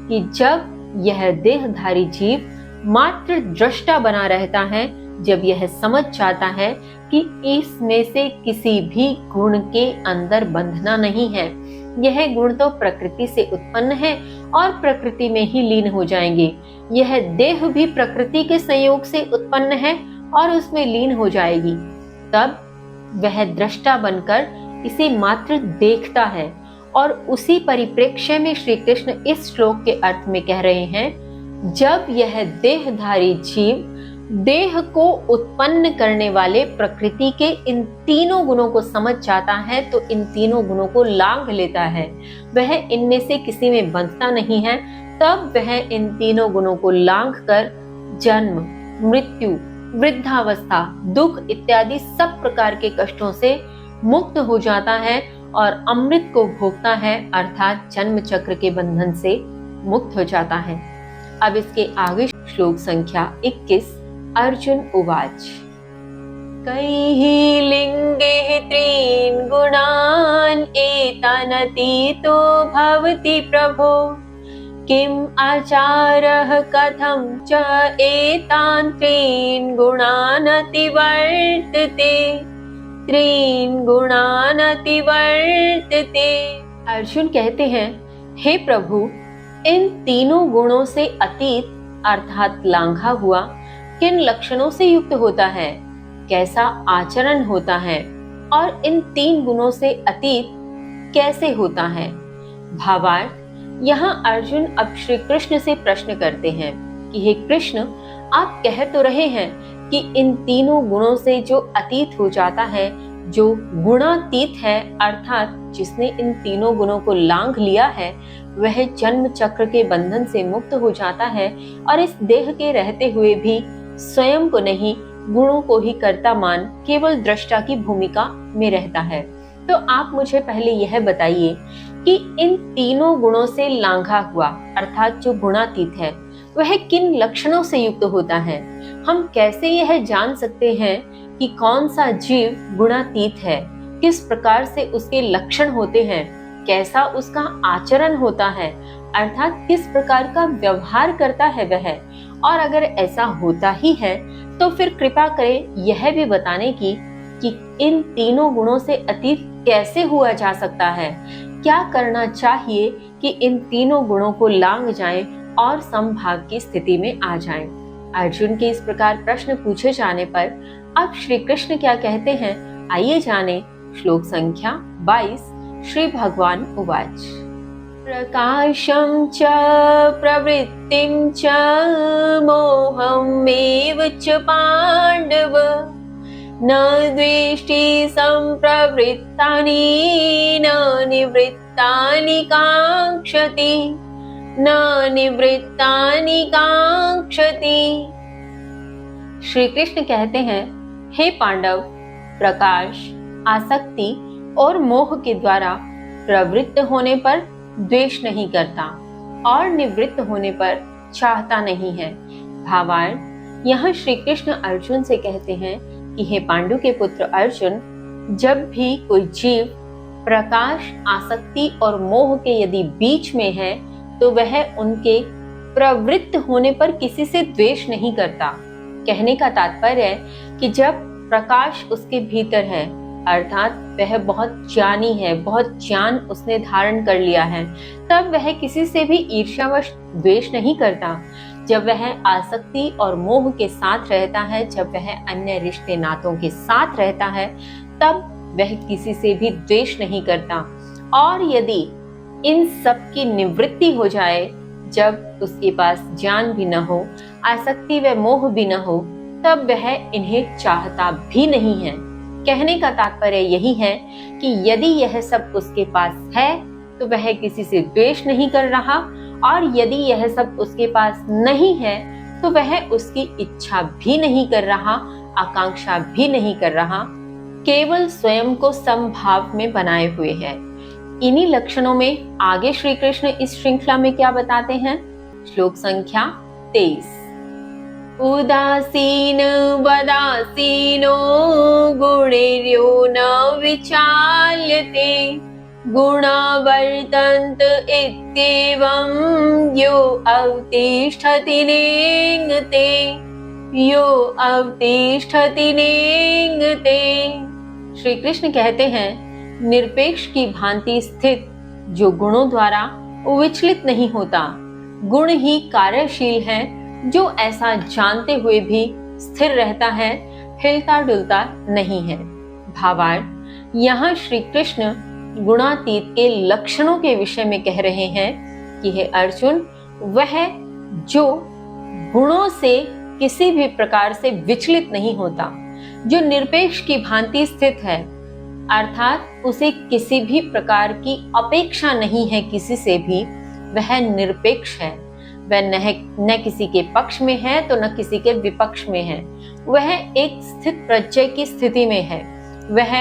S1: कि जब यह देहधारी जीव मात्र दृष्टा बना रहता है, जब यह समझ जाता है कि इसमें से किसी भी गुण के अंदर बंधना नहीं है, यह गुण तो प्रकृति से उत्पन्न है और प्रकृति में ही लीन हो जाएंगे, यह देह भी प्रकृति के संयोग से उत्पन्न है और उसमें लीन हो जाएगी, तब वह दृष्टा बनकर इसे मात्र देखता है। और उसी परिप्रेक्ष्य में श्री कृष्ण इस श्लोक के अर्थ में कह रहे हैं, जब यह देहधारी जीव देह को उत्पन्न करने वाले प्रकृति के इन तीनों गुणों को समझ जाता है, तो इन तीनों गुणों को लांघ लेता है, वह इनमें से किसी में बंधता नहीं है, तब वह इन तीनों गुणों को लांघ कर जन्म मृत्यु वृद्धावस्था दुख इत्यादि सब प्रकार के कष्टों से मुक्त हो जाता है और अमृत को भोगता है, अर्थात जन्म चक्र के बंधन से मुक्त हो जाता है। अब इसके आगे श्लोक संख्या 21, अर्जुन उवाच, कैहि लिंगे त्रीन् गुणान् एतानतीतो भवति प्रभो किम आचारः कथं च एतान् त्रीन् गुणान् अतिवर्तते त्रीन् गुणान् अतिवर्तते। अर्जुन कहते हैं, हे प्रभु, इन तीनों गुणों से अतीत अर्थात लांघा हुआ किन लक्षणों से युक्त होता है, कैसा आचरण होता है और इन तीन गुणों से अतीत कैसे होता है। भावार्थ, यहाँ अर्जुन अब श्री कृष्ण से प्रश्न करते हैं कि हे कृष्ण, आप कह तो रहे हैं कि इन तीनों गुणों से जो अतीत हो जाता है, जो गुणातीत है, अर्थात जिसने इन तीनों गुणों को लांघ लिया है, वह जन्म चक्र के बंधन से मुक्त हो जाता है और इस देह के रहते हुए भी स्वयं को नहीं, गुणों को ही कर्ता मान केवल दृष्टा की भूमिका में रहता है। तो आप मुझे पहले यह बताइए कि इन तीनों गुणों से लांघा हुआ अर्थात जो गुणातीत है, वह किन लक्षणों से युक्त होता है। हम कैसे यह जान सकते हैं कि कौन सा जीव गुणातीत है, किस प्रकार से उसके लक्षण होते हैं, कैसा उसका आचरण होता है, अर्थात किस प्रकार का व्यवहार करता है वह। और अगर ऐसा होता ही है तो फिर कृपा करें यह भी बताने की कि इन तीनों गुणों से अतीत कैसे हुआ जा सकता है, क्या करना चाहिए कि इन तीनों गुणों को लांघ जाएं और समभाव की स्थिति में आ जाएं। अर्जुन के इस प्रकार प्रश्न पूछे जाने पर अब श्री कृष्ण क्या कहते हैं, आइए जाने। श्लोक संख्या 22, श्री भगवान उवाच, प्रकाशं च प्रवृत्तिं च मोहमेव च पाण्डव न द्वेष्टि संप्रवृत्तानि न निवृत्तानि काङ्क्षति न निवृत्तानि काङ्क्षति। श्री कृष्ण कहते हैं, हे पांडव, प्रकाश, आसक्ति और मोह के द्वारा प्रवृत्त होने पर द्वेष नहीं करता और निवृत्त होने पर चाहता नहीं है। भावार्थ, यहाँ श्री कृष्ण अर्जुन से कहते हैं कि हे पांडु के पुत्र अर्जुन, जब भी कोई जीव प्रकाश, आसक्ति और मोह के यदि बीच में है तो वह उनके प्रवृत्त होने पर किसी से द्वेष नहीं करता। कहने का तात्पर्य है कि जब प्रकाश उसके भीतर है, अर्थात वह बहुत ज्ञानी है, बहुत ज्ञान उसने धारण कर लिया है, तब वह किसी से भी ईर्ष्यावश द्वेष नहीं करता। जब वह आसक्ति और मोह के साथ रहता है, जब वह अन्य रिश्ते नातों के साथ रहता है, तब वह किसी से भी द्वेष नहीं करता। और यदि इन सब की निवृत्ति हो जाए, जब उसके पास ज्ञान भी न हो, आसक्ति व मोह भी न हो, तब वह इन्हें चाहता भी नहीं है। कहने का तात्पर्य यही है कि यदि यह सब उसके पास है तो वह किसी से द्वेष नहीं कर रहा, और यदि यह सब उसके पास नहीं है तो वह उसकी इच्छा भी नहीं कर रहा, आकांक्षा भी नहीं कर रहा, केवल स्वयं को समभाव में बनाए हुए है। इन्हीं लक्षणों में आगे श्री कृष्ण इस श्रृंखला में क्या बताते हैं? श्लोक संख्या 23। उदासीन वदासीनो गुणैर्यो न विचाल्यते गुणा वर्तन्त इत्येवं यो अवतिष्ठति नेङ्गते यो अवतिष्ठति नेङ्गते। श्री कृष्ण कहते हैं, निरपेक्ष की भांति स्थित जो गुणों द्वारा विचलित नहीं होता, गुण ही कार्यशील है, जो ऐसा जानते हुए भी स्थिर रहता है, हिलता डुलता नहीं है। भावार्थ, यहाँ श्री कृष्ण गुणातीत के लक्षणों के विषय में कह रहे हैं कि हे अर्जुन, वह जो गुणों से किसी भी प्रकार से विचलित नहीं होता, जो निरपेक्ष की भांति स्थित है, अर्थात उसे किसी भी प्रकार की अपेक्षा नहीं है किसी से भी, वह निरपेक्ष है। वह न किसी के पक्ष में है तो न किसी के विपक्ष में है। वह एक स्थित प्रत्यय की स्थिति में है। वह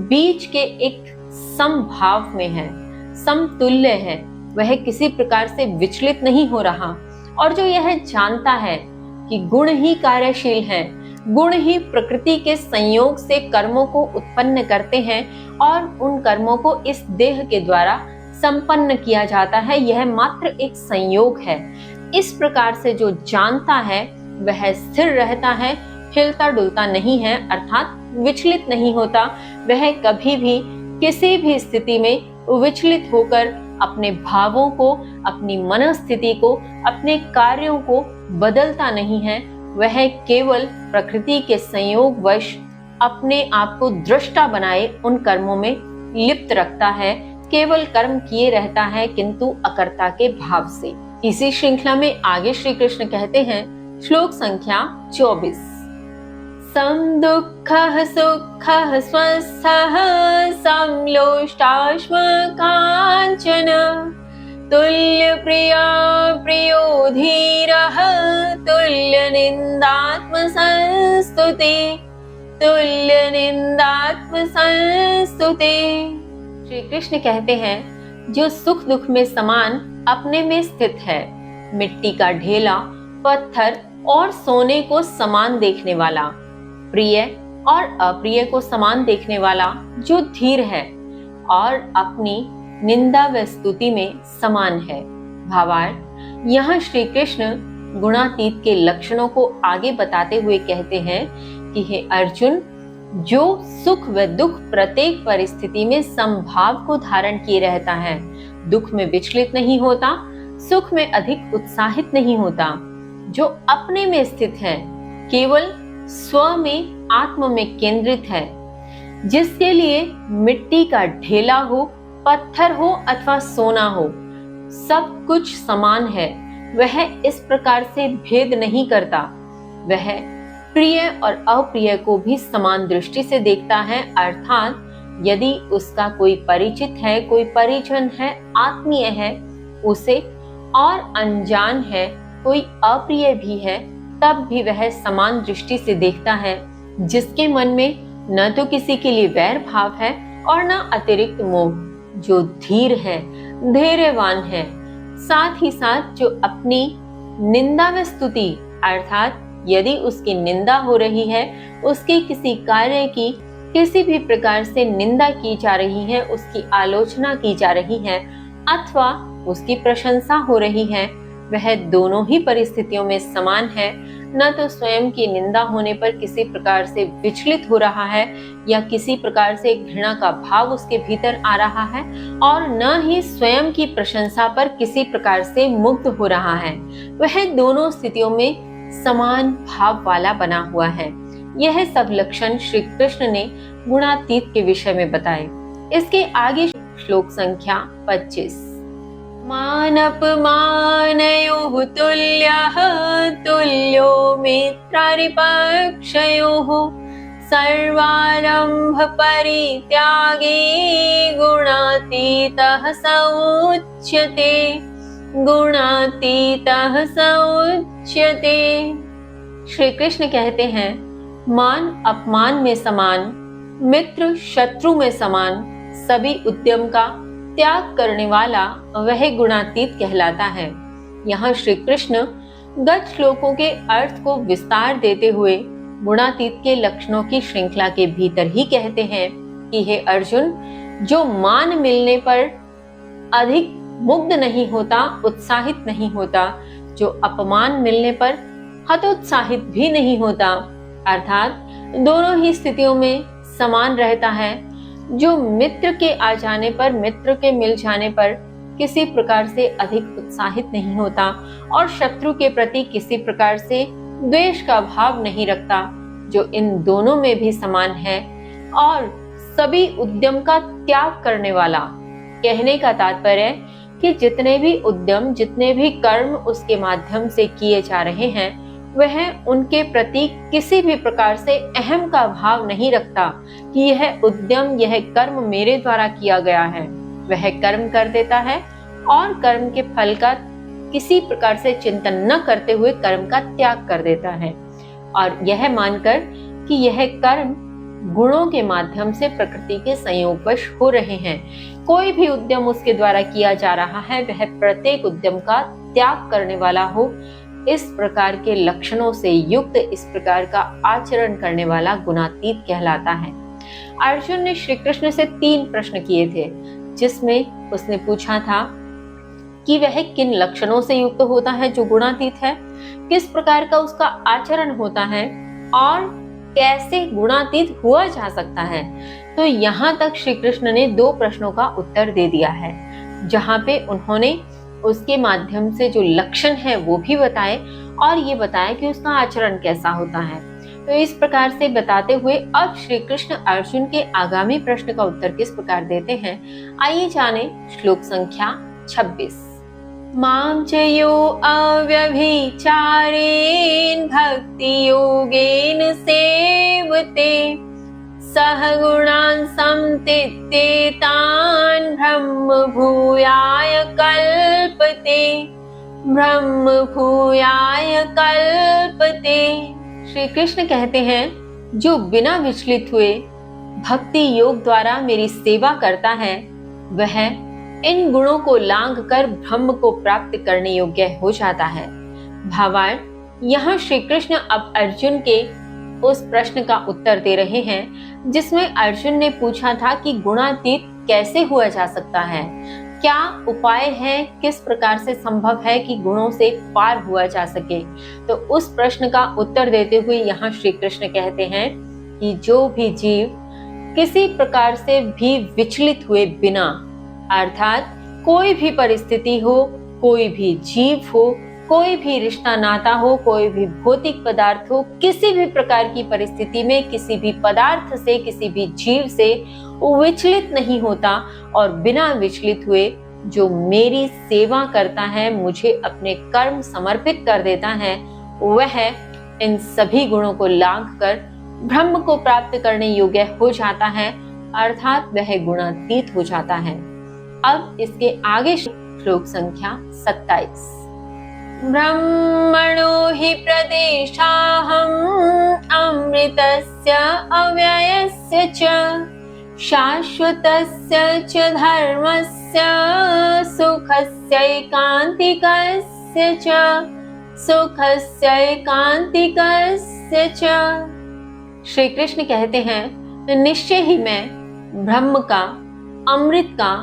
S1: बीच के एक समभाव में है, समतुल्य है। वह किसी प्रकार से विचलित नहीं हो रहा। और जो यह जानता है कि गुण ही कार्यशील है, गुण ही प्रकृति के संयोग से कर्मों को उत्पन्न करते हैं और उन कर्मों को इस देह के द्वारा संपन्न किया जाता है, यह मात्र एक संयोग है। इस प्रकार से जो जानता है वह स्थिर रहता है, हिलता डुलता नहीं है, अर्थात विचलित नहीं होता। वह कभी भी किसी भी स्थिति में विचलित होकर अपने भावों को, अपनी मनस्थिति को, अपने कार्यों को बदलता नहीं है। वह केवल प्रकृति के संयोगवश अपने आप को दृष्टा बनाए उन कर्मों में लिप्त रखता है, केवल कर्म किए रहता है किंतु अकर्ता के भाव से। इसी श्रृंखला में आगे श्री कृष्ण कहते हैं, श्लोक संख्या 24। सम दुःखः सुखः स्वस्थः समलोष्टाश्म काञ्चन तुल्य प्रिया प्रियो धीरः तुल्य निंदात्म संस्तुते तुल्य निंदात्म संस्तुते। श्री कृष्ण कहते हैं, जो सुख दुख में समान अपने में स्थित है, मिट्टी का ढेला, पत्थर और सोने को समान देखने वाला, प्रिय और अप्रिय को समान देखने वाला, जो धीर है और अपनी निंदा व स्तुति में समान है। भावार्थ, यहाँ श्री कृष्ण गुणातीत के लक्षणों को आगे बताते हुए कहते हैं कि हे अर्जुन, जो सुख व दुख प्रत्येक परिस्थिति में समभाव को धारण किए रहता है, दुख में विचलित नहीं होता, सुख में अधिक उत्साहित नहीं होता, जो अपने में स्थित है, केवल स्व में, आत्म में केंद्रित है, जिसके लिए मिट्टी का ढेला हो, पत्थर हो अथवा सोना हो, सब कुछ समान है। वह इस प्रकार से भेद नहीं करता। वह प्रिय और अप्रिय को भी समान दृष्टि से देखता है, अर्थात यदि उसका कोई परिचित है, कोई परिजन है, आत्मीय है उसे, और अनजान है, कोई अप्रिय भी है, तब भी वह समान दृष्टि से देखता है, जिसके मन में न तो किसी के लिए वैर भाव है और न अतिरिक्त मोह, जो धीर है, धैर्यवान है, साथ ही साथ जो अपनी निंदा व स्तुति, अर्थात यदि उसकी निंदा हो रही है, उसके किसी कार्य की किसी भी प्रकार से निंदा की जा रही है, उसकी आलोचना की जा रही है अथवा उसकी प्रशंसा हो रही है, वह दोनों ही परिस्थितियों में समान है, न तो स्वयं की निंदा होने पर किसी प्रकार से विचलित हो रहा है या किसी प्रकार से घृणा का भाव उसके भीतर आ रहा है, और न ही स्वयं की प्रशंसा पर किसी प्रकार से मुग्ध हो रहा है। वह दोनों स्थितियों में समान भाव वाला बना हुआ है। यह सब लक्षण श्री कृष्ण ने गुणातीत के विषय में बताए। इसके आगे श्लोक संख्या 25। मानपमानयोः तुल्यः तुल्यो मित्रारिपक्षयोः सर्वारम्भ परित्यागी गुणातीतः स उच्यते। गुणातीतः स उच्यते। श्री कृष्ण कहते हैं, मान अपमान में समान, मित्र शत्रु में समान, सभी उद्यम का त्याग करने वाला वह गुणातीत कहलाता है। यहाँ श्री कृष्ण गत श्लोकों के अर्थ को विस्तार देते हुए गुणातीत के लक्षणों की श्रृंखला के भीतर ही कहते हैं कि हे अर्जुन, जो मान मिलने पर अधिक मुग्ध नहीं होता, उत्साहित नहीं होता, जो अपमान मिलने पर हतोत्साहित भी नहीं होता, अर्थात दोनों ही स्थितियों में समान रहता है, जो मित्र के आ जाने पर, मित्र के मिल जाने पर किसी प्रकार से अधिक उत्साहित नहीं होता और शत्रु के प्रति किसी प्रकार से द्वेष का भाव नहीं रखता, जो इन दोनों में भी समान है और सभी उद्यम का त्याग करने वाला। कहने का तात्पर्य कि जितने भी उद्यम, जितने भी कर्म उसके माध्यम से किए जा रहे हैं, वह उनके प्रति किसी भी प्रकार से अहम का भाव नहीं रखता कि यह उद्यम, यह कर्म मेरे द्वारा किया गया है। वह कर्म कर देता है और कर्म के फल का किसी प्रकार से चिंतन न करते हुए कर्म का त्याग कर देता है, और यह मानकर कि यह कर्म गुणों के माध्यम से प्रकृति के संयोगवश हो रहे हैं। कोई भी उद्यम उसके द्वारा किया जा रहा है, वह प्रत्येक उद्यम का त्याग करने वाला हो, इस प्रकार के लक्षणों से युक्त, इस प्रकार का आचरण करने वाला गुणातीत कहलाता है। अर्जुन ने श्री कृष्ण से 3 प्रश्न किए थे, जिसमें उसने पूछा था कि वह किन लक्षणों से युक्त होता है जो गुणातीत है, किस प्रकार का उसका आचरण होता है और कैसे गुणातीत हुआ जा सकता है। तो यहाँ तक श्री कृष्ण ने 2 प्रश्नों का उत्तर दे दिया है, जहाँ पे उन्होंने उसके माध्यम से जो लक्षण है वो भी बताए और ये बताया कि उसका आचरण कैसा होता है। तो इस प्रकार से बताते हुए अब श्री कृष्ण अर्जुन के आगामी प्रश्न का उत्तर किस प्रकार देते हैं, आइए जाने श्लोक संख्या 26। मां च यो अव्यभिचारेण भक्ति योगेन सेवते सह गुणान् समतीत्य तान् ब्रह्म भूयाय कल्पते। ब्रह्म भूयाय कल्पते। श्री कृष्ण कहते हैं, जो बिना विचलित हुए भक्ति योग द्वारा मेरी सेवा करता है, वह इन गुणों को लांघ कर ब्रह्म को प्राप्त करने योग्य हो जाता है। भावार्थ, यहाँ श्री कृष्ण अब अर्जुन के उस प्रश्न का उत्तर दे रहे हैं जिसमें अर्जुन ने पूछा था कि गुणातीत कैसे हुआ जा सकता है, क्या उपाय है, किस प्रकार से संभव है कि गुणों से पार हुआ जा सके। तो उस प्रश्न का उत्तर देते हुए यहाँ श्री कृष्ण कहते हैं कि जो भी जीव किसी प्रकार से भी विचलित हुए बिना, अर्थात कोई भी परिस्थिति हो, कोई भी जीव हो, कोई भी रिश्ता नाता हो, कोई भी भौतिक पदार्थ हो, किसी भी प्रकार की परिस्थिति में किसी भी पदार्थ से, किसी भी जीव से विचलित नहीं होता और बिना विचलित हुए जो मेरी सेवा करता है, मुझे अपने कर्म समर्पित कर देता है, वह इन सभी गुणों को लांघ कर ब्रह्म को प्राप्त करने योग्य हो जाता है, अर्थात वह गुणातीत हो जाता है। अब इसके आगे श्लोक संख्या 27। ब्रह्मणो हि प्रदिशाहम् अमृतस्य अव्ययस्य च शाश्वतस्य च धर्मस्य सुखस्यैकान्तिकस्य च च। श्री कृष्ण कहते हैं, निश्चय ही मैं ब्रह्म का, अमृत का,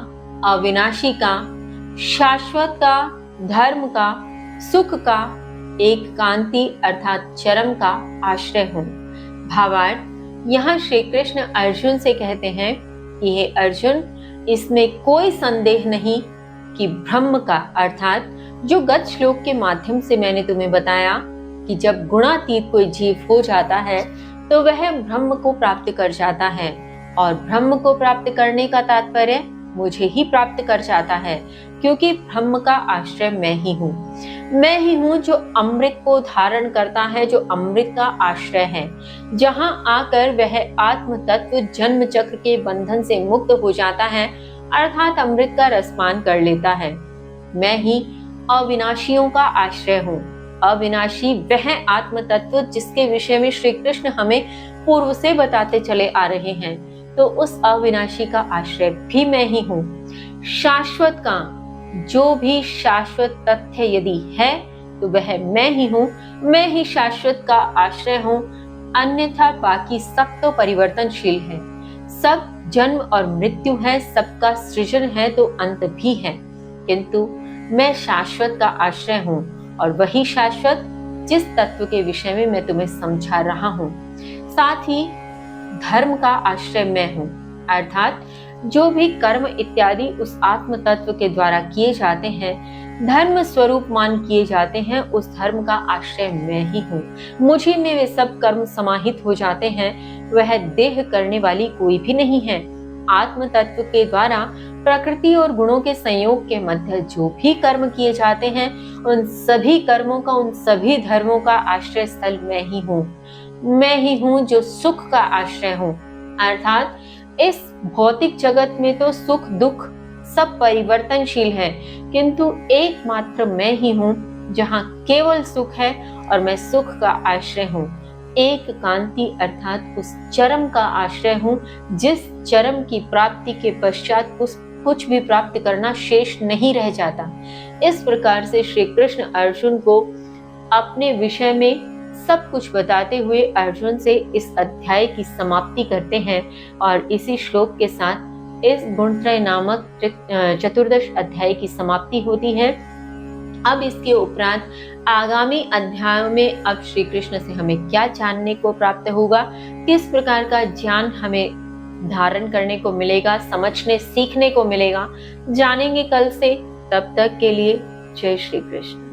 S1: अविनाशी का, शाश्वत का, धर्म का, सुख का, एकांती अर्थात चरम का आश्रय हूँ। भावार्थ, यहाँ श्री कृष्ण अर्जुन से कहते हैं कि हे अर्जुन, इसमें कोई संदेह नहीं कि ब्रह्म का अर्थात जो गत श्लोक के माध्यम से मैंने तुम्हें बताया कि जब गुणातीत कोई जीव हो जाता है तो वह ब्रह्म को प्राप्त कर जाता है, और ब्रह्म को प्राप्त करने का तात्पर्य मुझे ही प्राप्त कर जाता है, क्योंकि ब्रह्म का आश्रय मैं ही हूँ। मैं ही हूँ जो अमृत को धारण करता है, जो अमृत का आश्रय है, जहाँ आकर वह आत्म तत्व जन्म चक्र के बंधन से मुक्त हो जाता है, अर्थात अमृत का रसपान कर लेता है। मैं ही अविनाशियों का आश्रय हूँ। अविनाशी वह आत्म तत्व जिसके विषय में श्री कृष्ण हमें पूर्व से बताते चले आ रहे हैं, तो उस अविनाशी का आश्रय भी मैं ही हूँ। शाश्वत का जो भी शाश्वत तथ्य यदि है तो वह मैं ही हूँ। मैं ही शाश्वत का आश्रय हूँ, अन्यथा बाकी सब तो परिवर्तनशील है। सब जन्म और मृत्यु है, सबका सृजन है तो अंत भी है, किंतु मैं शाश्वत का आश्रय हूँ, और वही शाश्वत जिस तत्व के विषय में मैं तुम्हें समझा रहा हूँ। साथ ही धर्म का आश्रय मैं हूँ, अर्थात जो भी कर्म इत्यादि उस आत्म तत्व के द्वारा किए जाते हैं, धर्म स्वरूप मान किए जाते हैं, उस धर्म का आश्रय मैं ही हूँ। मुझी में वे सब कर्म समाहित हो जाते हैं। वह देह करने वाली कोई भी नहीं है। आत्म तत्व के द्वारा प्रकृति और गुणों के संयोग के मध्य जो भी कर्म किए जाते हैं, उन सभी कर्मों का, उन सभी धर्मों का आश्रय स्थल मैं ही हूँ। मैं ही हूँ जो सुख का आश्रय हूँ, अर्थात इस भौतिक जगत में तो सुख दुख सब परिवर्तनशील है, किंतु एकमात्र मैं ही हूँ जहाँ केवल सुख है, और मैं सुख का आश्रय हूँ। एक कांति अर्थात उस चरम का आश्रय हूँ, जिस चरम की प्राप्ति के पश्चात कुछ भी प्राप्त करना शेष नहीं रह जाता। इस प्रकार से श्री कृष्ण अर्जुन को अपने विषय में सब कुछ बताते हुए अर्जुन से इस अध्याय की समाप्ति करते हैं, और इसी श्लोक के साथ इस गुणत्रय नामक चतुर्दश अध्याय की समाप्ति होती है। अब इसके उपरांत आगामी अध्यायों में अब श्री कृष्ण से हमें क्या जानने को प्राप्त होगा, किस प्रकार का ज्ञान हमें धारण करने को मिलेगा, समझने सीखने को मिलेगा, जानेंगे कल से। तब तक के लिए जय श्री कृष्ण।